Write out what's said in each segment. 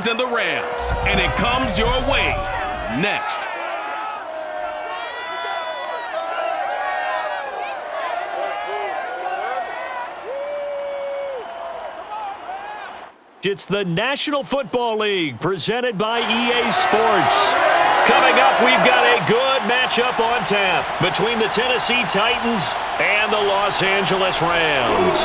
and the Rams, and it comes your way next. It's the National Football League presented by EA Sports. Coming up, we've got a good matchup on tap between the Tennessee Titans and the Los Angeles Rams.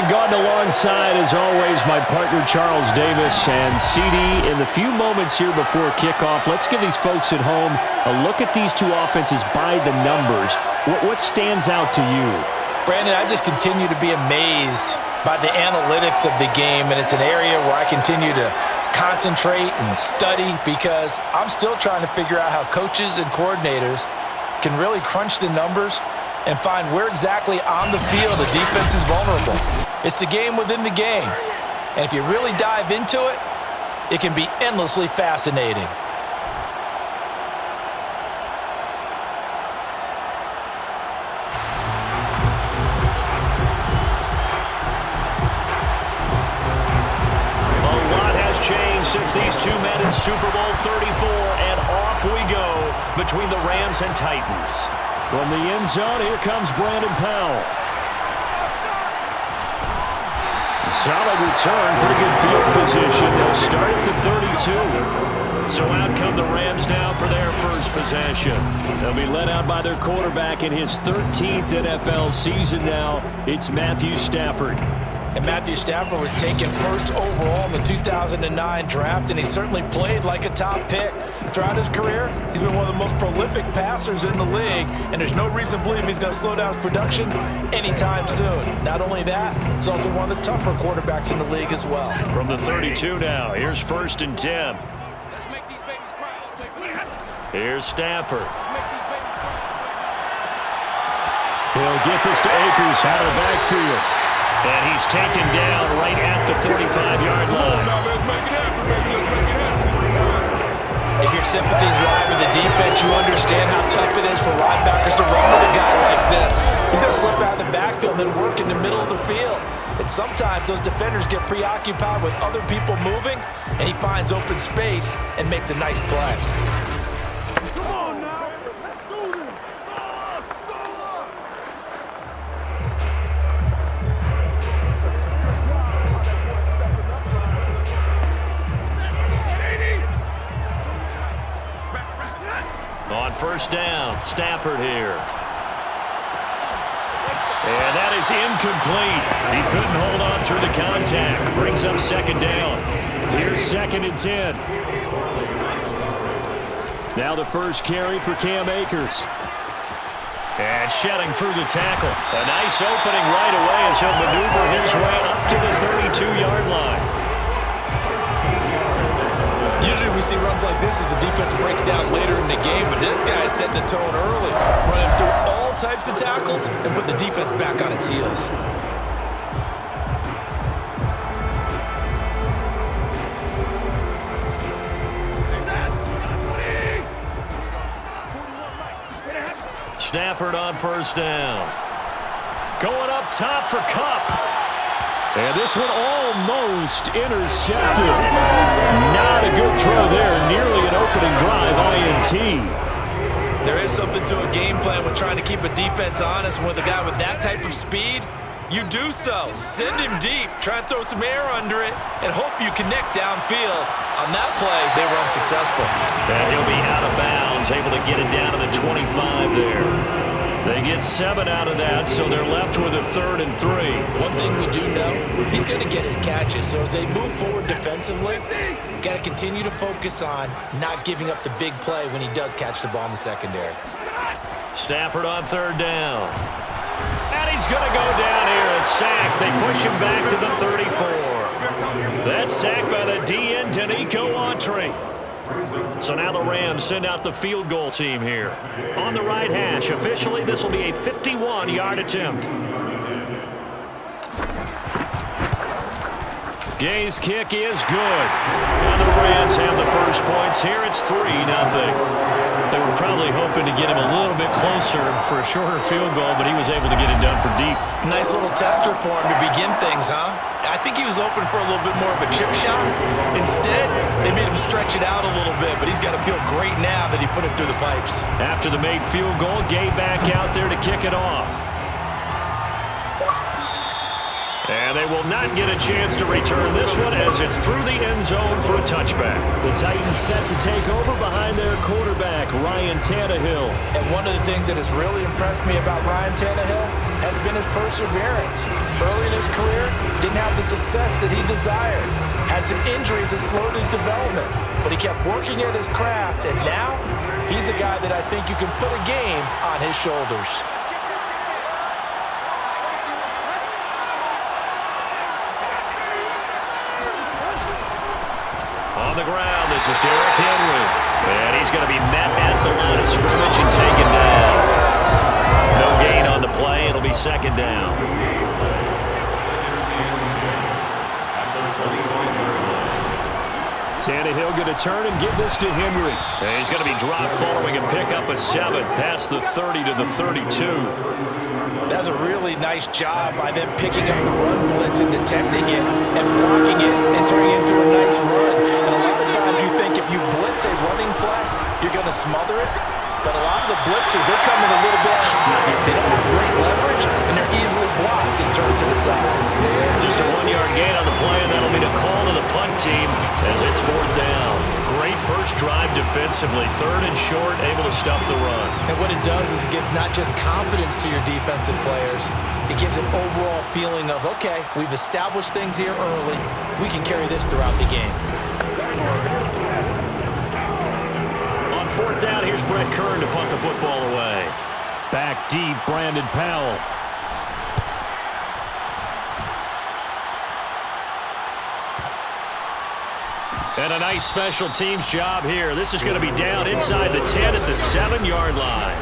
Gotten alongside, as always, my partner Charles Davis. And CD, in the few moments here before kickoff, let's give these folks at home a look at these two offenses by the numbers. What stands out to you? Brandon, I just continue to be amazed by the analytics of the game, and it's an area where I continue to concentrate and study because I'm still trying to figure out how coaches and coordinators can really crunch the numbers and find where exactly on the field the defense is vulnerable. It's the game within the game. And if you really dive into it, it can be endlessly fascinating. A lot has changed since these two met in Super Bowl 34, and off we go between the Rams and Titans. From the end zone, here comes Brandon Powell. Solid return, pretty good field position. They'll start at the 32. So out come the Rams now for their first possession. They'll be led out by their quarterback in his 13th NFL season now. It's Matthew Stafford. And Matthew Stafford was taken first overall in the 2009 draft, and he certainly played like a top pick. Throughout his career, he's been one of the most prolific passers in the league, and there's no reason to believe he's going to slow down his production anytime soon. Not only that, he's also one of the tougher quarterbacks in the league as well. From the 32 now, here's 1st and 10. Let's make these babies cry. Here's Stafford. He'll get this to Akers out of the backfield. And he's taken down right at the 45-yard line. If your sympathies lie with the defense, you understand how tough it is for linebackers to run with a guy like this. He's going to slip out of the backfield and then work in the middle of the field. And sometimes those defenders get preoccupied with other people moving, and he finds open space and makes a nice play. On 1st down, Stafford here. And that is incomplete. He couldn't hold on through the contact. Brings up 2nd down. Here's 2nd and 10. Now the first carry for Cam Akers. And shedding through the tackle. A nice opening right away as he'll maneuver his way up to the 32-yard line. Usually we see runs like this as the defense breaks down later in the game, but this guy is setting the tone early, running through all types of tackles and put the defense back on its heels. Stafford on 1st down. Going up top for Kupp. And this one almost intercepted. Not a good throw there. Nearly an opening drive INT. There is something to a game plan with trying to keep a defense honest. With a guy with that type of speed, you do so. Send him deep. Try and throw some air under it and hope you connect downfield. On that play, they were unsuccessful. And he'll be out of bounds, able to get it down to the 25 there. They get 7 out of that, so they're left with a 3rd and 3. One thing we do know, he's going to get his catches. So as they move forward defensively, got to continue to focus on not giving up the big play when he does catch the ball in the secondary. Stafford on 3rd down. And he's going to go down here, a sack. They push him back to the 34. That sack by the DN, Danico Autry. So now the Rams send out the field goal team here. On the right hash, officially this will be a 51-yard attempt. Gay's kick is good. And the Rams have the first points here. It's 3-0. probably hoping to get him a little bit closer for a shorter field goal, but he was able to get it done for deep. Nice little tester for him to begin things, huh? I think he was open for a little bit more of a chip shot. Instead, they made him stretch it out a little bit, but he's got to feel great now that he put it through the pipes. After the made field goal, Gay back out there to kick it off. And they will not get a chance to return this one as it's through the end zone for a touchback. The Titans set to take over behind their quarterback, Ryan Tannehill. And one of the things that has really impressed me about Ryan Tannehill has been his perseverance. Early in his career, didn't have the success that he desired. Had some injuries that slowed his development, but he kept working at his craft, and now he's a guy that I think you can put a game on his shoulders. On the ground, this is Derrick Henry. And he's going to be met at the line of scrimmage and taken down. No gain on the play. It'll be second down. Tannehill going to turn and give this to Henry. And he's going to be dropped following a pickup of 7 past the 30 to the 32. That's a really nice job by them picking up the run blitz and detecting it and blocking it and turning it into a nice run. And a lot of times you think if you blitz a running play, you're going to smother it. But a lot of the blitzers, they come in a little bit high. They don't have great leverage, and they're easily blocked and turned to the side. Just a 1-yard gain on the play, and that'll be the call to the punt team as it's 4th down. Great first drive defensively. 3rd and short, able to stop the run. And what it does is it gives not just confidence to your defensive players, it gives an overall feeling of, okay, we've established things here early. We can carry this throughout the game. On 4th down, here's Brett Kern to punt the football away. Back deep, Brandon Powell. And a nice special teams job here. This is going to be down inside the 10 at the 7-yard line.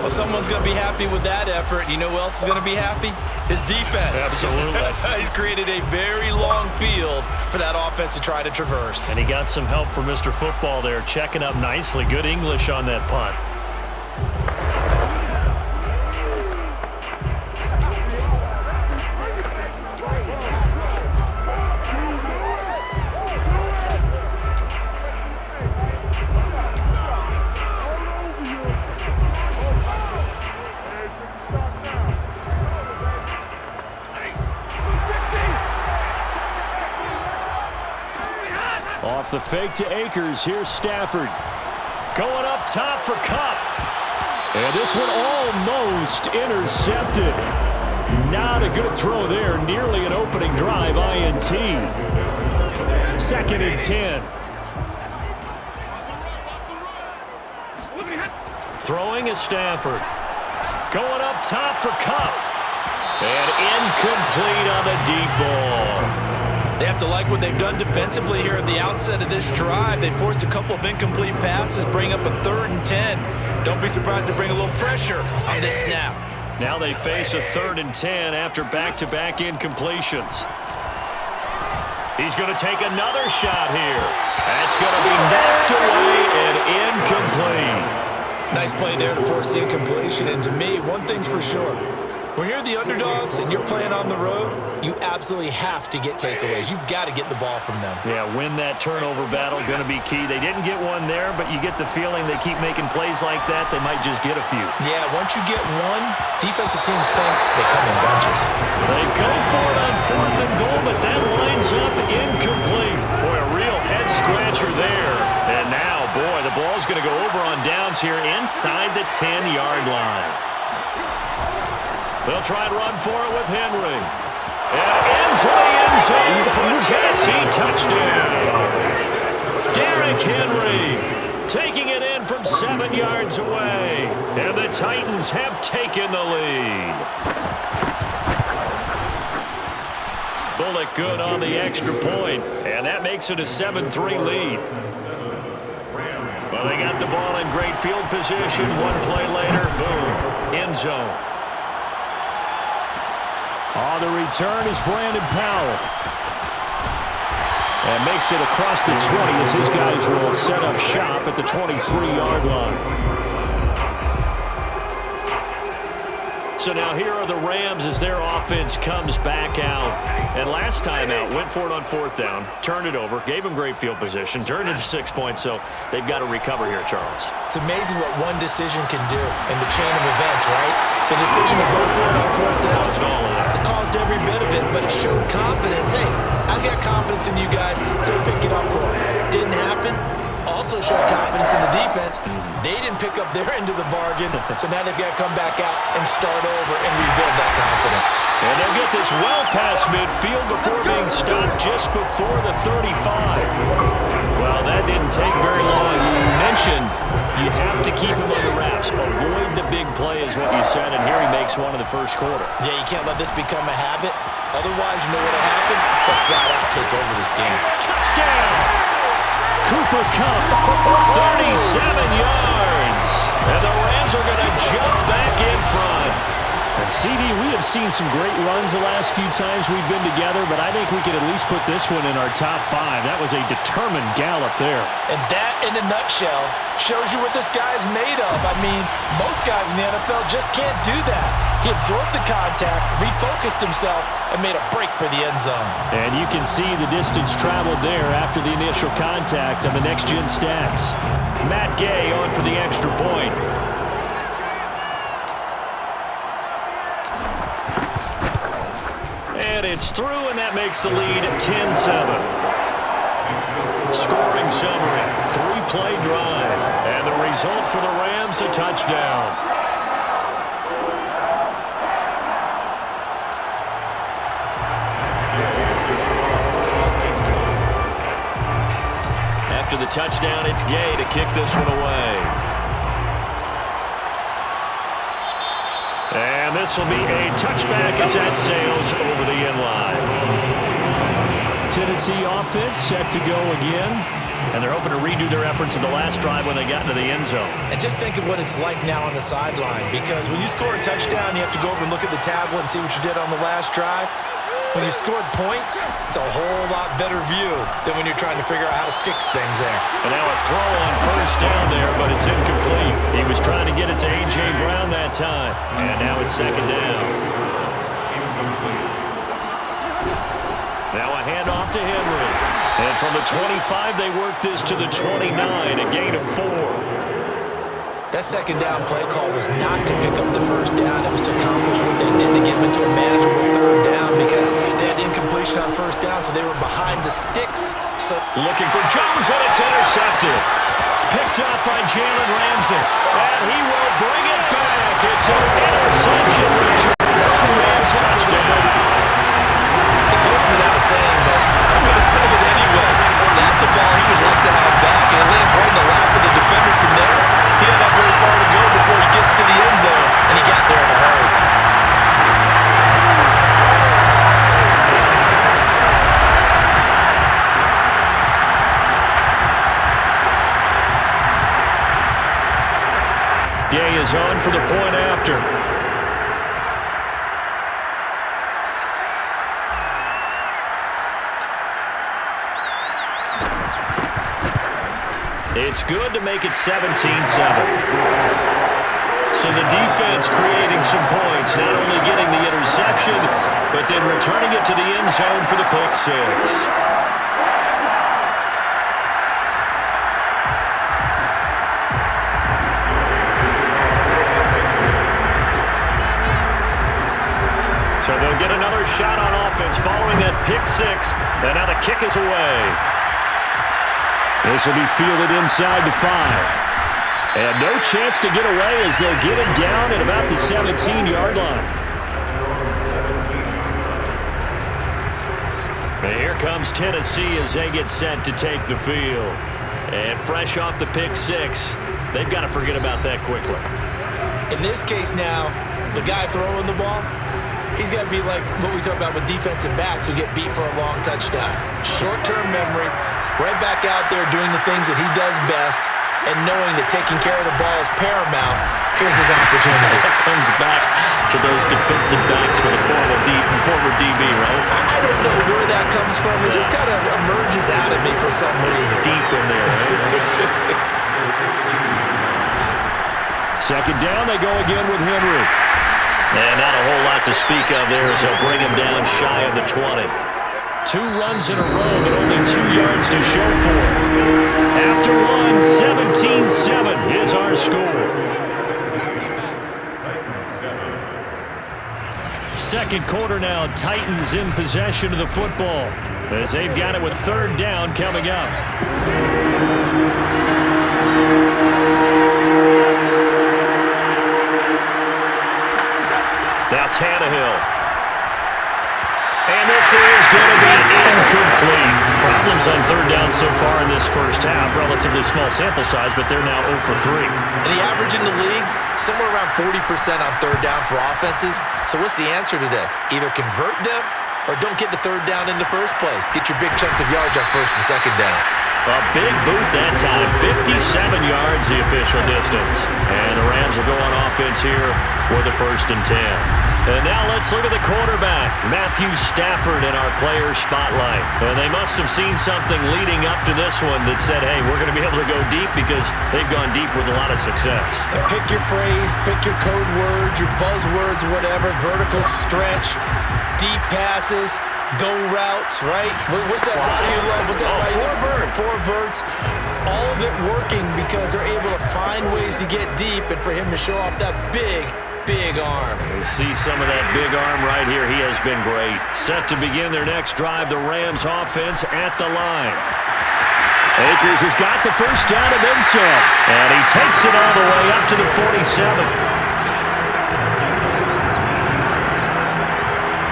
Well, someone's going to be happy with that effort. You know who else is going to be happy? His defense. Absolutely. He's created a very long field for that offense to try to traverse. And he got some help from Mr. Football there, checking up nicely. Good English on that punt. Off the fake to Akers. Here's Stafford. Going up top for Kupp. And this one almost intercepted. Not a good throw there. Nearly an opening drive. INT. 2nd and 10. Throwing is Stafford. Going up top for Kupp. And incomplete on the deep ball. They have to like what they've done defensively here at the outset of this drive. They forced a couple of incomplete passes, bring up a 3rd and 10. Don't be surprised to bring a little pressure on this snap. Now they face a 3rd and 10 after back-to-back incompletions. He's going to take another shot here. That's going to be knocked away and incomplete. Nice play there to force the incompletion. And to me, one thing's for sure. When you're the underdogs and you're playing on the road, you absolutely have to get takeaways. You've got to get the ball from them. Yeah, win that turnover battle, going to be key. They didn't get one there, but you get the feeling they keep making plays like that, they might just get a few. Yeah, once you get one, defensive teams think they come in bunches. They go for it on 4th and goal, but that lines up incomplete. Boy, a real head-scratcher there. And now, boy, the ball's going to go over on downs here inside the 10-yard line. They'll try and run for it with Henry. And into the end zone for a Tennesse touchdown. Derrick Henry taking it in from 7 yards away. And the Titans have taken the lead. Bullock good on the extra point. And that makes it a 7-3 lead. Well, they got the ball in great field position. One play later, boom, end zone. On the return is Brandon Powell. And makes it across the 20 as his guys will set up shop at the 23-yard line. So now here are the Rams as their offense comes back out. And last time out, went for it on 4th down, turned it over, gave them great field position, turned it to 6 points, so they've got to recover here, Charles. It's amazing what one decision can do in the chain of events, right? The decision to go for it on 4th down, it caused every bit of it, but it showed confidence. Hey, I've got confidence in you guys. Go pick it up for them. Didn't happen. Also showed confidence in the defense. They didn't pick up their end of the bargain, so now they've got to come back out and start over and rebuild that confidence. And they'll get this well past midfield before being stopped just before the 35. Well, that didn't take very long. You mentioned you have to keep him under wraps. Avoid the big play is what you said, and here he makes one in the first quarter. Yeah, you can't let this become a habit. Otherwise, you know what will happen? They'll flat out take over this game. Touchdown! Cooper Kupp, 37 yards. And the Rams are going to jump back in front. And CD, we have seen some great runs the last few times we've been together, but I think we could at least put this one in our top 5. That was a determined gallop there. And that, in a nutshell, shows you what this guy's made of. I mean, most guys in the NFL just can't do that. He absorbed the contact, refocused himself, and made a break for the end zone. And you can see the distance traveled there after the initial contact on the next-gen stats. Matt Gay on for the extra point. And it's through, and that makes the lead 10-7. Scoring summary, 3-play drive. And the result for the Rams, a touchdown. After the touchdown, it's Gay to kick this one away. And this will be a touchback as that sails over the end line. Tennessee offense set to go again. And they're hoping to redo their efforts in the last drive when they got into the end zone. And just think of what it's like now on the sideline, because when you score a touchdown, you have to go over and look at the tablet and see what you did on the last drive. When you scored points, it's a whole lot better view than when you're trying to figure out how to fix things there. And now a throw on 1st down there, but it's incomplete. He was trying to get it to A.J. Brown that time. And now it's 2nd down. Now a handoff to Henry. And from the 25, they work this to the 29, a gain of 4. That 2nd down play call was not to pick up the 1st down. It was to accomplish what they did to get them into a manageable 3rd down, because they had incompletion on 1st down, so they were behind the sticks. So looking for Jones, and it's intercepted. Picked up by Jalen Ramsey. And he will bring it back. It's an interception return for the Rams touchdown. It goes without saying, but I'm going to say it anyway. That's a ball he would like to have back, and it lands right in the lap of the defender from there. He didn't have very far to go before he gets to the end zone, and he got there in a hurry. Gay is on for the point after. It's good to make it 17-7. So the defense creating some points, not only getting the interception, but then returning it to the end zone for the pick 6. So they'll get another shot on offense following that pick 6, and now the kick is away. This will be fielded inside the 5. And no chance to get away as they'll get him down at about the 17-yard line. And here comes Tennessee as they get set to take the field. And fresh off the pick 6, they've got to forget about that quickly. In this case now, the guy throwing the ball, he's got to be like what we talk about with defensive backs who get beat for a long touchdown. Short-term memory, right back out there doing the things that he does best, and knowing that taking care of the ball is paramount. Here's his opportunity. It comes back to those defensive backs for the former DB, right? I don't know where that comes from. It just kind of emerges out of me for some reason. Deep in there, right? 2nd down, they go again with Henry. And not a whole lot to speak of there as they'll bring him down shy of the 20. 2 runs in a row, but only 2 yards to show for it. After one, 17-7 is our score. Second quarter now, Titans in possession of the football as they've got it with 3rd down coming up. Now Tannehill. And this is going to be incomplete. Problems on 3rd down so far in this first half. Relatively small sample size, but they're now 0 for 3. And the average in the league, somewhere around 40% on 3rd down for offenses. So what's the answer to this? Either convert them or don't get to 3rd down in the first place. Get your big chunks of yards on 1st and 2nd down. A big boot that time. 57 yards the official distance. And the Rams will go on offense here for the 1st and 10. And now let's look at the quarterback, Matthew Stafford, in our player spotlight. And they must have seen something leading up to this one that said, hey, we're going to be able to go deep because they've gone deep with a lot of success. And pick your phrase, pick your code words, your buzzwords, whatever, vertical stretch, deep passes, go routes, right? What's that part you love? What's that right? Four verts. All of it working because they're able to find ways to get deep and for him to show off that big arm. We see some of that big arm right here. He has been great. Set to begin their next drive, the Rams offense at the line. Akers has got the 1st down and then some. And he takes it all the way up to the 47.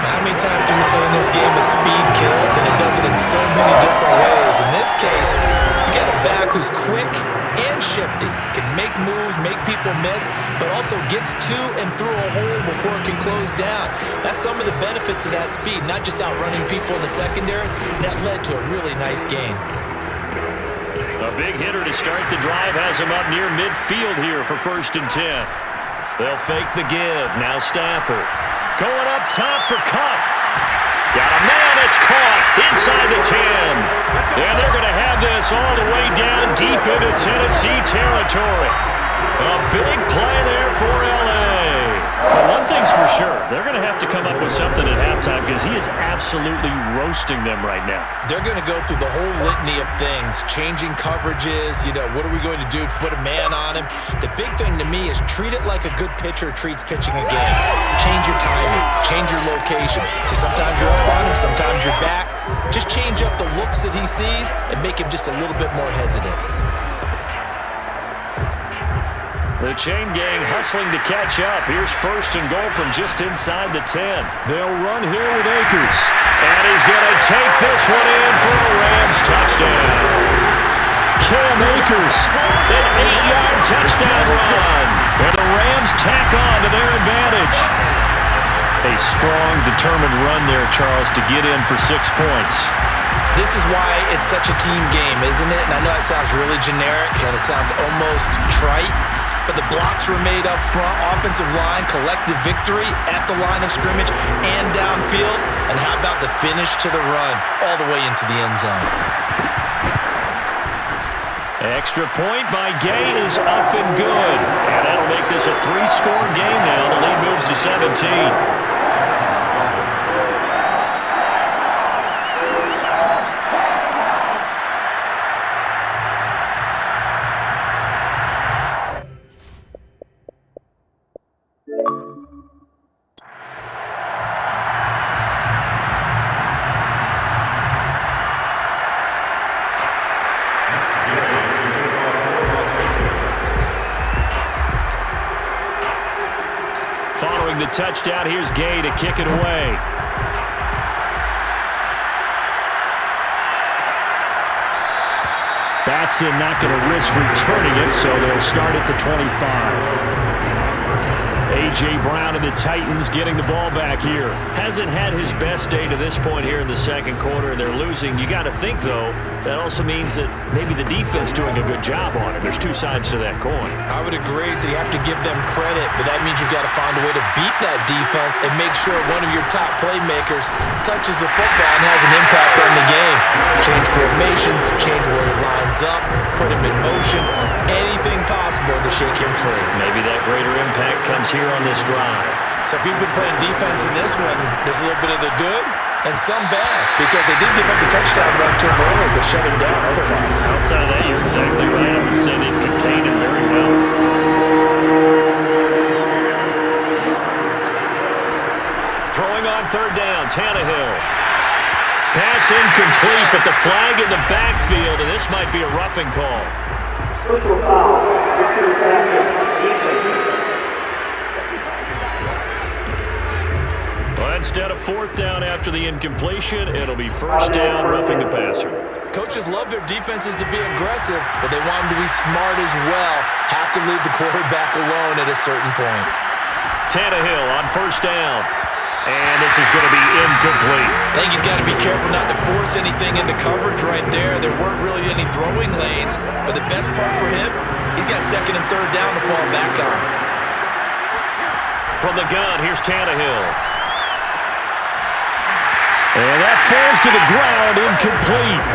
How many times do we say in this game that speed kills, and it does it in so many different ways? In this case, you got a back who's quick and shifty, can make moves, make people miss, but also gets to and through a hole before it can close down. That's some of the benefits of that speed, not just outrunning people in the secondary. That led to a really nice game. A big hitter to start the drive has him up near midfield here for 1st and 10. They'll fake the give. Now Stafford. Going up top for Cup. Got a man, it's caught inside the 10. And they're going to have this all the way down deep into Tennessee territory. A big play there for L.A. Well, one thing's for sure. They're going to have to come up with something at halftime because he is absolutely roasting them right now. They're going to go through the whole litany of things, changing coverages, what are we going to do to put a man on him? The big thing to me is treat it like a good pitcher treats pitching a game. Change your timing, change your location. So sometimes you're up on him, sometimes you're back. Just change up the looks that he sees and make him just a little bit more hesitant. The chain gang hustling to catch up. Here's 1st and goal from just inside the 10. They'll run here with Akers. And he's going to take this one in for a Rams touchdown. Cam Akers. An 8-yard touchdown run. And the Rams tack on to their advantage. A strong, determined run there, Charles, to get in for 6 points. This is why it's such a team game, isn't it? And I know it sounds really generic and it sounds almost trite, but the blocks were made up front, offensive line, collective victory at the line of scrimmage and downfield. And how about the finish to the run all the way into the end zone? Extra point by Gay is up and good. And that'll make this a 3-score game now. The lead moves to 17. The touchdown. Here's Gay to kick it away. Batson not going to risk returning it, so they'll start at the 25. A.J. Brown and the Titans getting the ball back here. Hasn't had his best day to this point here in the second quarter. They're losing. You got to think, though, that also means that maybe the defense doing a good job on it. There's 2 sides to that coin. I would agree, so you have to give them credit, but that means you've got to find a way to beat that defense and make sure one of your top playmakers touches the football and has an impact on the game. Change formations, change where he lines up, put him in motion. anything possible to shake him free. Maybe that greater impact comes here on this drive. So if you've been playing defense in this one, there's a little bit of the good and some bad, because they did give up the touchdown run to him early, but shut him down otherwise. Outside of that, you're exactly right. I would say they've contained him very well. Throwing on third down, Tannehill. Pass incomplete, but the flag in the backfield, and this might be a roughing call. Well, instead of fourth down after the incompletion, it'll be first down, roughing the passer. Coaches love their defenses to be aggressive, but they want them to be smart as well. Have to leave the quarterback alone at a certain point. Tannehill on first down. And this is going to be incomplete. I think he's got to be careful not to force anything into coverage right there. There weren't really any throwing lanes, but the best part for him, he's got second and third down to fall back on. From the gun, here's Tannehill. And that falls to the ground, incomplete.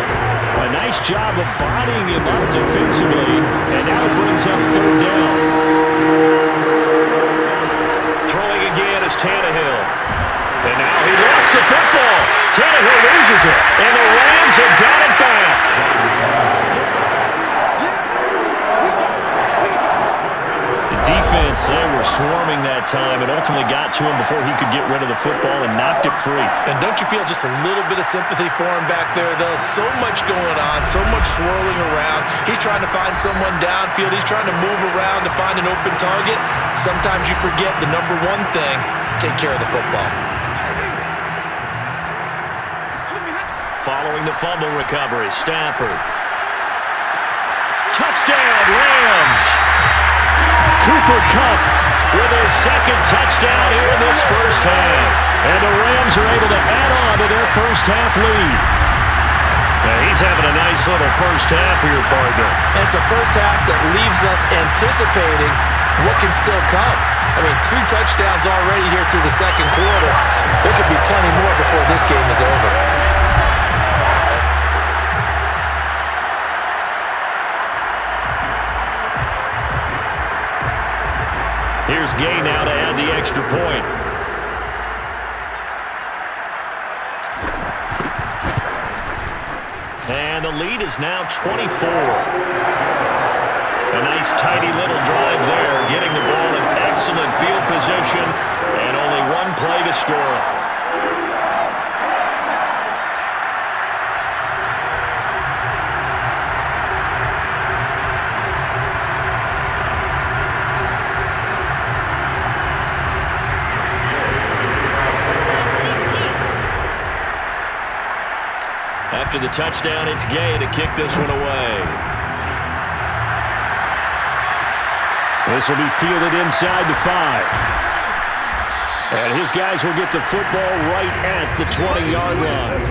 A nice job of bodying him up defensively, and now it brings up third down. Throwing again is Tannehill. And now he lost the football. Tannehill loses it, and the Rams have got it back. The defense, they were swarming that time and ultimately got to him before he could get rid of the football and knocked it free. And don't you feel just a little bit of sympathy for him back there, though? So much going on, so much swirling around. He's trying to find someone downfield. He's trying to move around to find an open target. Sometimes you forget the number one thing, take care of the football. Following the fumble recovery, Stafford. Touchdown, Rams! Cooper Kupp with his second touchdown here in this first half. And the Rams are able to add on to their first half lead. Now he's having a nice little first half here, partner. And it's a first half that leaves us anticipating what can still come. I mean, 2 touchdowns already here through the second quarter. There could be plenty more before this game is over. Here's Gay now to add the extra point. And the lead is now 24. A nice tidy little drive there, getting the ball in excellent field position, and only one play to score. After the touchdown, it's Gay to kick this one away. This will be fielded inside the 5. And his guys will get the football right at the 20-yard line.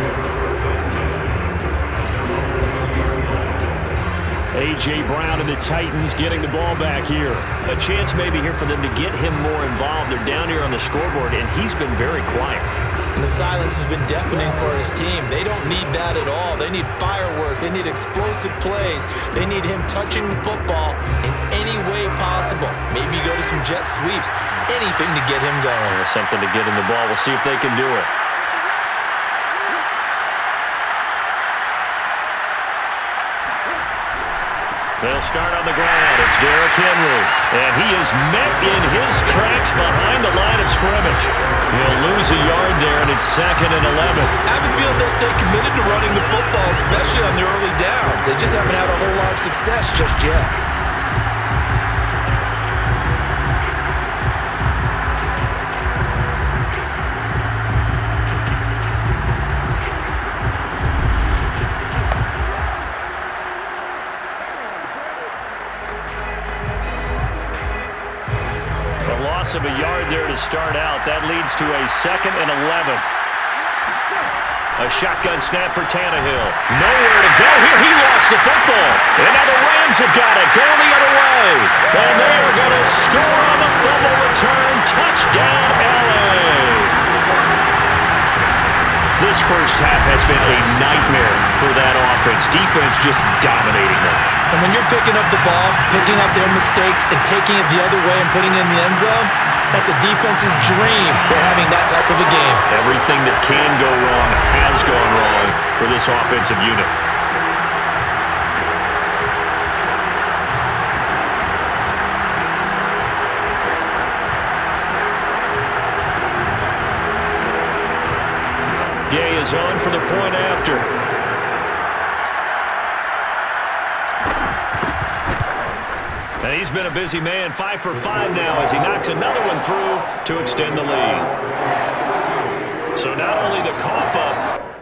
A.J. Brown and the Titans getting the ball back here. A chance maybe here for them to get him more involved. They're down here on the scoreboard, and he's been very quiet. And the silence has been deafening for his team. They don't need that at all. They need fireworks. They need explosive plays. They need him touching the football in any way possible. Maybe go to some jet sweeps. Anything to get him going. There's something to get him the ball. We'll see if they can do it. They'll start on the ground. It's Derrick Henry. And he is met in his tracks behind the line of scrimmage. He'll lose a yard there, and it's 2nd and 11. I have a feeling they'll stay committed to running the football, especially on the early downs. They just haven't had a whole lot of success just yet. Of a yard there to start out. That leads to a 2nd and 11. A shotgun snap for Tannehill. Nowhere to go here. He lost the football. And now the Rams have got it. Going the other way. And they are going to score on the fumble return. Touchdown, LA. This first half has been a nightmare for that offense. Defense just dominating them. And when you're picking up the ball, picking up their mistakes, and taking it the other way and putting it in the end zone, that's a defense's dream for having that type of a game. Everything that can go wrong has gone wrong for this offensive unit. Gay is on for the point after. And he's been a busy man, 5 for 5 now as he knocks another one through to extend the lead. So not only the cough up,